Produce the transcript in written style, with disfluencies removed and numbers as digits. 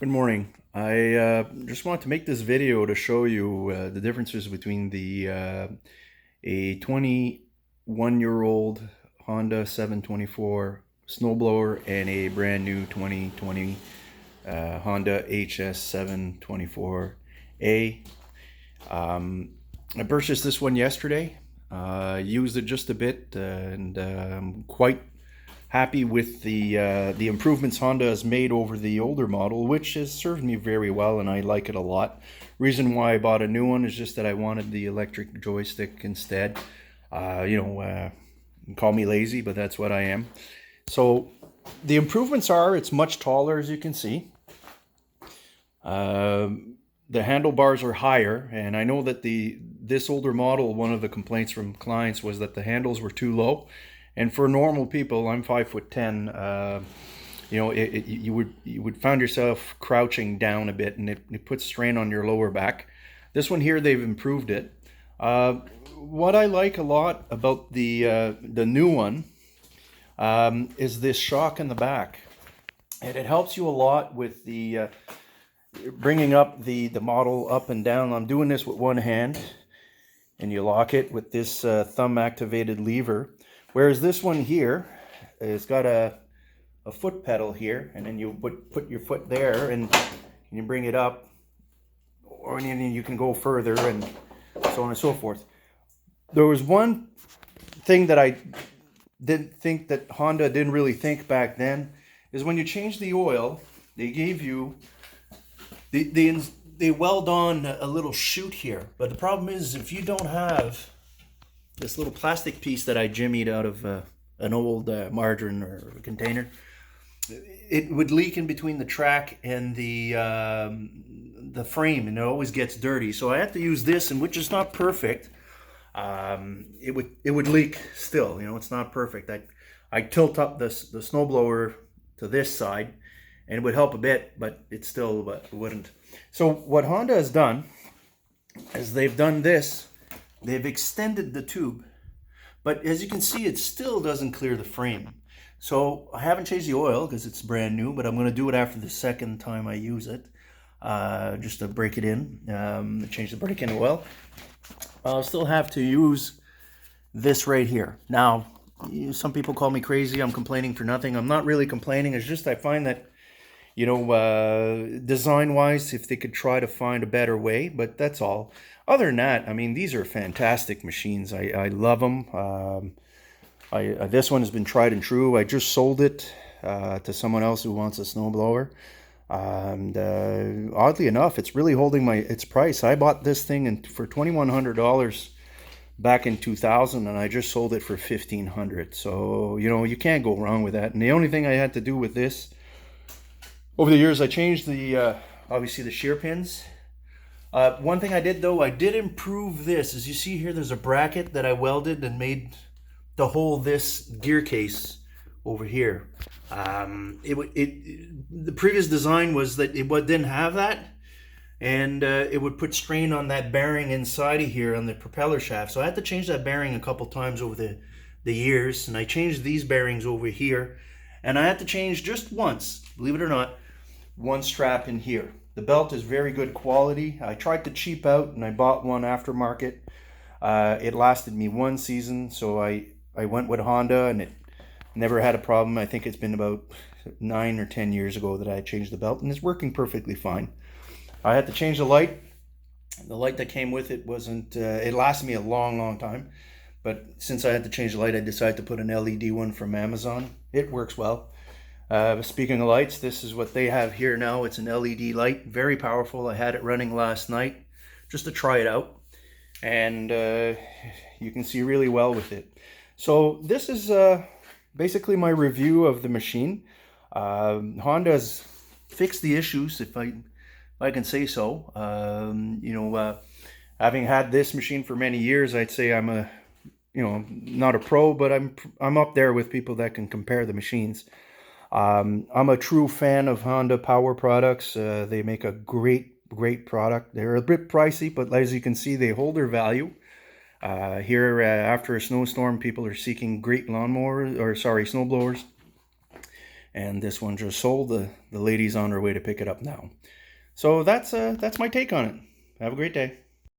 Good morning. I just want to make this video to show you the differences between a 21-year-old Honda 724 snowblower and a brand new 2020 Honda HS724A. I purchased this one yesterday. Used it just a bit, and I'm quite happy with the improvements Honda has made over the older model, which has served me very well, and I like it a lot. Reason why I bought a new one is just that I wanted the electric joystick instead. Call me lazy, but that's what I am. So the improvements are it's much taller, as you can see. The handlebars are higher, and I know that this older model, one of the complaints from clients was that the handles were too low. And for normal people, I'm 5'10", you would find yourself crouching down a bit, and it puts strain on your lower back. This one here, they've improved it. What I like a lot about the new one is this shock in the back, and it helps you a lot with the bringing up the model up and down. I'm doing this with one hand, and you lock it with this thumb activated lever. Whereas this one here, it's got a foot pedal here, and then you put your foot there, and you bring it up, or you can go further, and so on and so forth. There was one thing that I didn't think that Honda didn't really think back then, is when you change the oil, they gave you they weld on a little chute here. But the problem is, if you don't have this little plastic piece that I jimmied out of an old margarine or container, it would leak in between the track and the frame, and it always gets dirty. So I had to use this, and which is not perfect. It would leak still. It's not perfect. I tilt up the snowblower to this side, and it would help a bit, but it still wouldn't. So what Honda has done is they've done this. They've extended the tube, but as you can see, it still doesn't clear the frame. So I haven't changed the oil because it's brand new, but I'm going to do it after the second time I use it, just to break it in, change the break-in oil. I'll still have to use this right here. Now, some people call me crazy. I'm complaining for nothing. I'm not really complaining. It's just I find that, design-wise, if they could try to find a better way, but that's all. Other than that, I mean, these are fantastic machines. I love them. This one has been tried and true. I just sold it to someone else who wants a snowblower. And oddly enough, it's really holding its price. I bought this thing for $2,100 back in 2000, and I just sold it for $1,500. So, you can't go wrong with that. And the only thing I had to do with this, over the years, I changed obviously the shear pins. One thing I did, though, I did improve this. As you see here, there's a bracket that I welded and made to hold this gear case over here. The previous design was that it didn't have that, and it would put strain on that bearing inside of here on the propeller shaft. So I had to change that bearing a couple times over the years, and I changed these bearings over here, and I had to change just once, believe it or not, one strap in here. The belt is very good quality. I tried to cheap out, and I bought one aftermarket. It lasted me one season, so I went with Honda, and it never had a problem. I think it's been about 9 or 10 years ago that I changed the belt, and it's working perfectly fine. I had to change the light. The light that came with it wasn't, it lasted me a long, long time. But since I had to change the light, I decided to put an LED one from Amazon. It works well. Speaking of lights, this is what they have here now. It's an LED light, very powerful. I had it running last night just to try it out, and you can see really well with it. So this is basically my review of the machine. Honda has fixed the issues, if I can say so. Having had this machine for many years, I'd say I'm not a pro, but I'm up there with people that can compare the machines. I'm a true fan of Honda power products. They make a great product. They're a bit pricey, but as you can see, they hold their value. Here, after a snowstorm, people are seeking great snowblowers. and this one just sold. The lady's on her way to pick it up now. So that's my take on it. Have a great day.